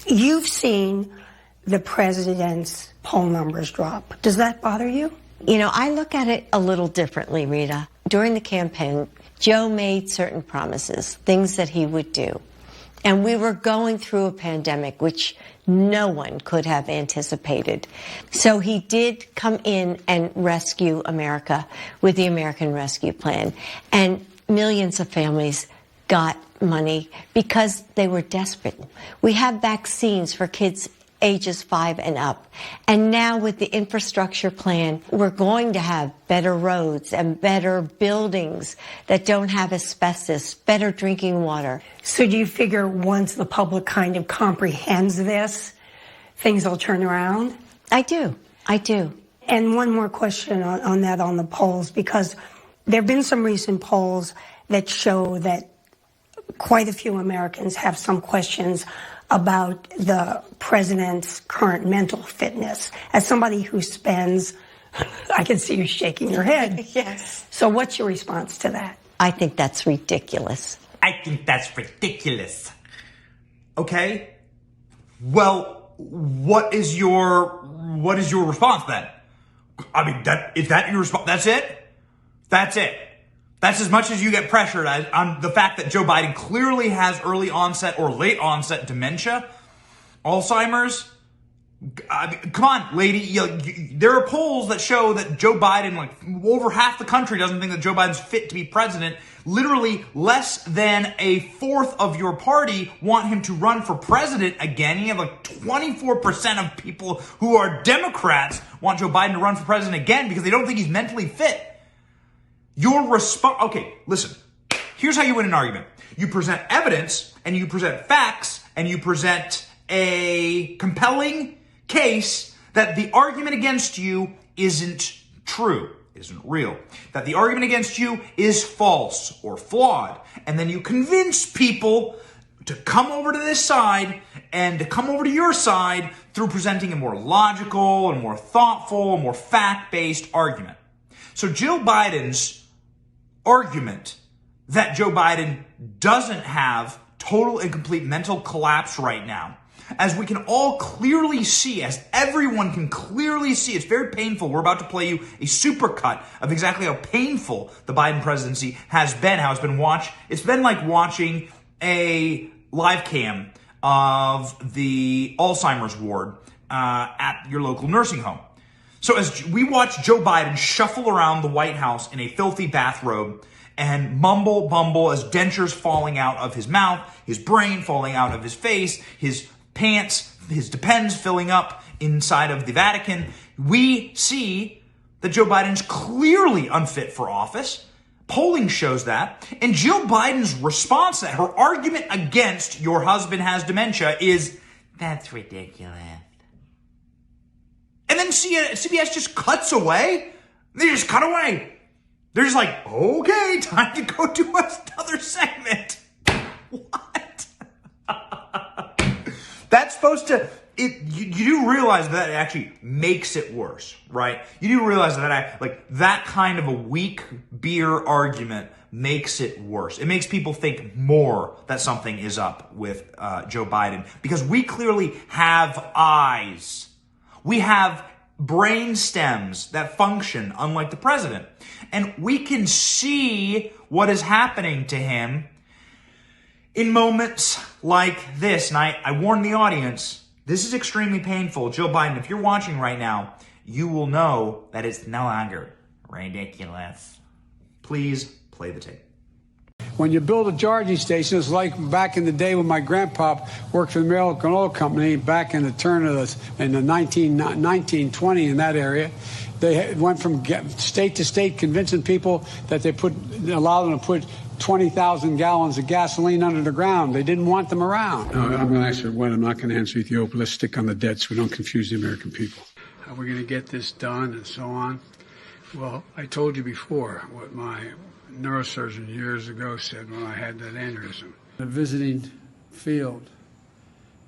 You've seen the president's poll numbers drop. Does that bother you? You know, I look at it a little differently, Rita. During the campaign, Joe made certain promises, things that he would do. And we were going through a pandemic, which no one could have anticipated. So he did come in and rescue America with the American Rescue Plan. And millions of families got money because they were desperate. We have vaccines for kids ages 5 and up. And now with the infrastructure plan, we're going to have better roads and better buildings that don't have asbestos, better drinking water. So do you figure once the public kind of comprehends this, things will turn around? I do. And one more question on that, on the polls, because there have been some recent polls that show that quite a few Americans have some questions about the president's current mental fitness. As somebody who spends, I can see you shaking your head. Yes. So what's your response to that? I think that's ridiculous. I think that's ridiculous. Okay? Well, what is your response then? I mean, is that your response? That's it? That's it. That's as much as you get pressured on the fact that Joe Biden clearly has early onset or late onset dementia, Alzheimer's. I mean, come on, lady. There are polls that show that Joe Biden, like over half the country doesn't think that Joe Biden's fit to be president. Literally less than a fourth of your party want him to run for president again. You have like 24% of people who are Democrats want Joe Biden to run for president again because they don't think he's mentally fit. Your response, okay, listen, here's how you win an argument. You present evidence and you present facts and you present a compelling case that the argument against you isn't true, isn't real, that the argument against you is false or flawed. And then you convince people to come over to this side and to come over to your side through presenting a more logical and more thoughtful and more fact-based argument. So Jill Biden's argument that Joe Biden doesn't have total and complete mental collapse right now, as we can all clearly see, as everyone can clearly see, it's very painful. We're about to play you a supercut of exactly how painful the Biden presidency has been, how it's been like watching a live cam of the Alzheimer's ward at your local nursing home. So as we watch Joe Biden shuffle around the White House in a filthy bathrobe and mumble bumble as dentures falling out of his mouth, his brain falling out of his face, his pants, his Depends filling up inside of the Vatican, we see that Joe Biden's clearly unfit for office. Polling shows that. And Jill Biden's response to that, her argument against your husband has dementia is, that's ridiculous. And then CBS just cuts away. They just cut away. They're just like, okay, time to go to another segment. What? That's supposed to, you do realize that it actually makes it worse, right? You do realize that that kind of a weak beer argument makes it worse. It makes people think more that something is up with Joe Biden because we clearly have eyes. We have brain stems that function unlike the president. And we can see what is happening to him in moments like this. And I warn the audience, this is extremely painful. Joe Biden, if you're watching right now, you will know that it's no longer ridiculous. Please play the tape. When you build a charging station, it's like back in the day when my grandpa worked for the American Oil Company back in the turn of in the 1920 in that area. They went from state to state convincing people that allow them to put 20,000 gallons of gasoline under the ground. They didn't want them around. No, I'm going to answer one. I'm not going to answer Ethiopia. Let's stick on the debt so we don't confuse the American people. How are we going to get this done and so on? Well, I told you before what my neurosurgeon years ago said when I had that aneurysm. The visiting field,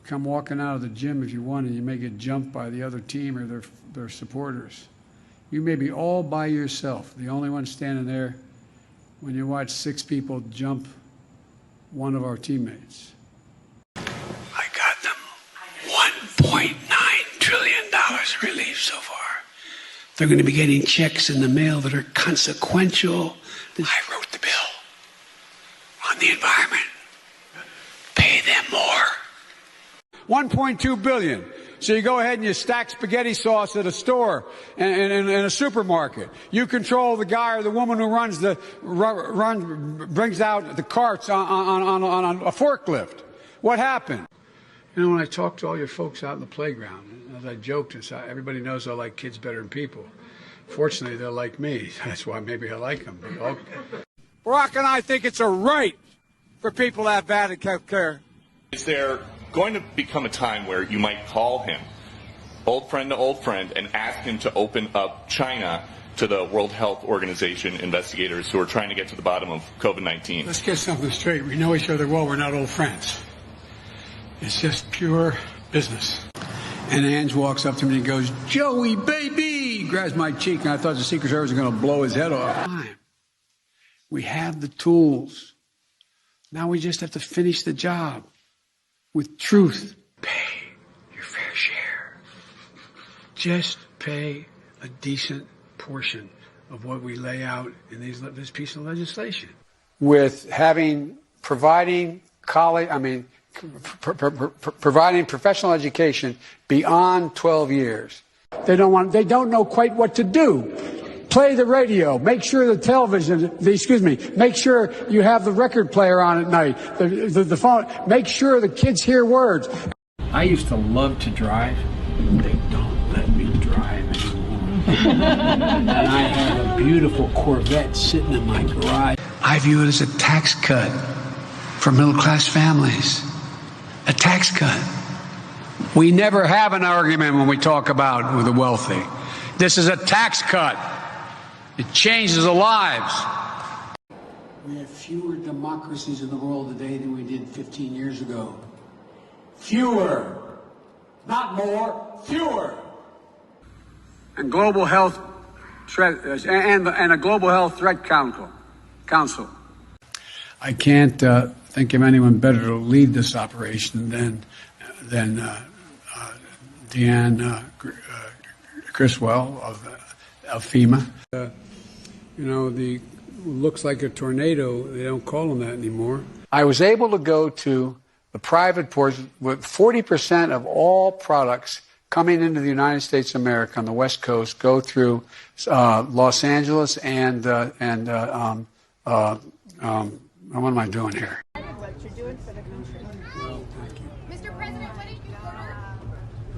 come walking out of the gym if you want and you may get jumped by the other team or their supporters. You may be all by yourself, the only one standing there when you watch 6 people jump one of our teammates. I got them. They're going to be getting checks in the mail that are consequential. I wrote the bill on the environment. Pay them more. 1.2 billion. So you go ahead and you stack spaghetti sauce at a store and in a supermarket. You control the guy or the woman who brings out the carts on a forklift. What happened? You know, when I talk to all your folks out in the playground, as I joked, everybody knows I like kids better than people. Fortunately, they're like me. That's why maybe I like them. Barack and I think it's a right for people to have bad health care. Is there going to become a time where you might call him, old friend to old friend, and ask him to open up China to the World Health Organization investigators who are trying to get to the bottom of COVID-19? Let's get something straight. We know each other well. We're not old friends. It's just pure business. And Ange walks up to me and goes, "Joey, baby!" Grabs my cheek, and I thought the Secret Service was going to blow his head off. We have the tools. Now we just have to finish the job with truth. Pay your fair share. Just pay a decent portion of what we lay out in this piece of legislation. With providing professional education beyond 12 years. They don't know quite what to do. Play the radio. Make sure make sure you have the record player on at night. The phone. Make sure the kids hear words. I used to love to drive. They don't let me drive anymore. And I have a beautiful Corvette sitting in my garage. I view it as a tax cut for middle-class families. A tax cut. We never have an argument when we talk about with the wealthy. This is a tax cut. It changes the lives. We have fewer democracies in the world today than we did 15 years ago. Fewer. Not more, fewer. And global health and a global health threat council. I can't think of anyone better to lead this operation than Deanne Criswell of FEMA. Looks like a tornado. They don't call them that anymore. I was able to go to the private ports with 40% of all products coming into the United States of America on the West Coast go through Los Angeles and what am I doing here? What you're doing for the country. Well, thank you. Mr. President, what did you order?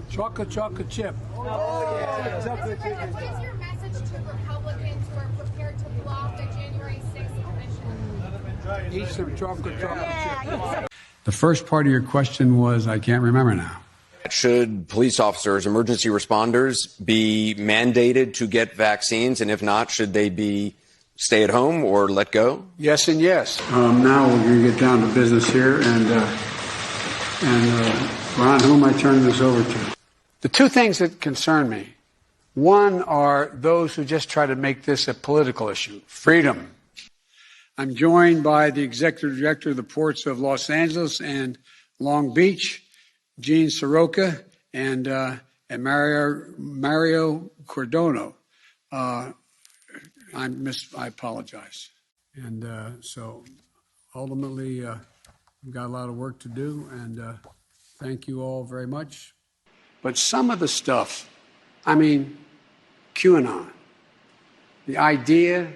Chocolate chip. Oh, yeah. Mr. President, what is your message to Republicans who are prepared to block the January 6th commission? Eat some chocolate chip. The first part of your question was, I can't remember now. Should police officers, emergency responders, be mandated to get vaccines? And if not, should they be stay at home or let go? Yes and yes. Now we're going to get down to business here. And Ron, who am I turning this over to? The two things that concern me. One are those who just try to make this a political issue. Freedom. I'm joined by the executive director of the ports of Los Angeles and Long Beach, Gene Soroka, and Mario Cordono. I apologize. And so ultimately, we've got a lot of work to do, and thank you all very much. But some of the stuff, QAnon, the idea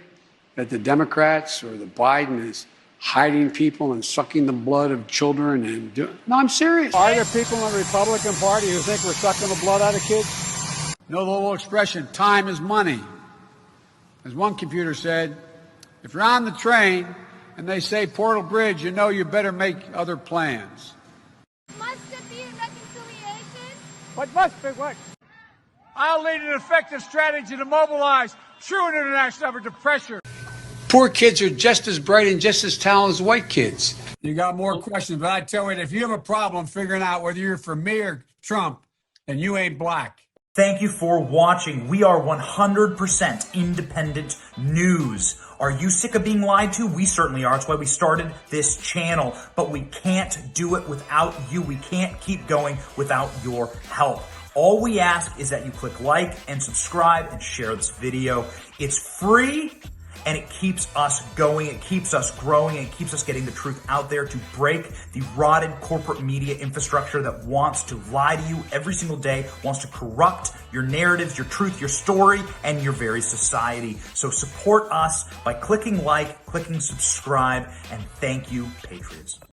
that the Democrats or the Biden is hiding people and sucking the blood of children no, I'm serious. Are there people in the Republican Party who think we're sucking the blood out of kids? Know the little expression, time is money. As one computer said, if you're on the train and they say Portal Bridge, you know you better make other plans. Must it be a reconciliation? What must be what? I'll lead an effective strategy to mobilize true international effort to pressure. Poor kids are just as bright and just as talented as white kids. You got more questions, but I tell you, if you have a problem figuring out whether you're for me or Trump, then you ain't black. Thank you for watching. We are 100% independent news. Are you sick of being lied to? We certainly are. That's why we started this channel. But we can't do it without you. We can't keep going without your help. All we ask is that you click like and subscribe and share this video. It's free and it keeps us going, it keeps us growing, it keeps us getting the truth out there to break the rotted corporate media infrastructure that wants to lie to you every single day, wants to corrupt your narratives, your truth, your story, and your very society. So support us by clicking like, clicking subscribe, and thank you, Patriots.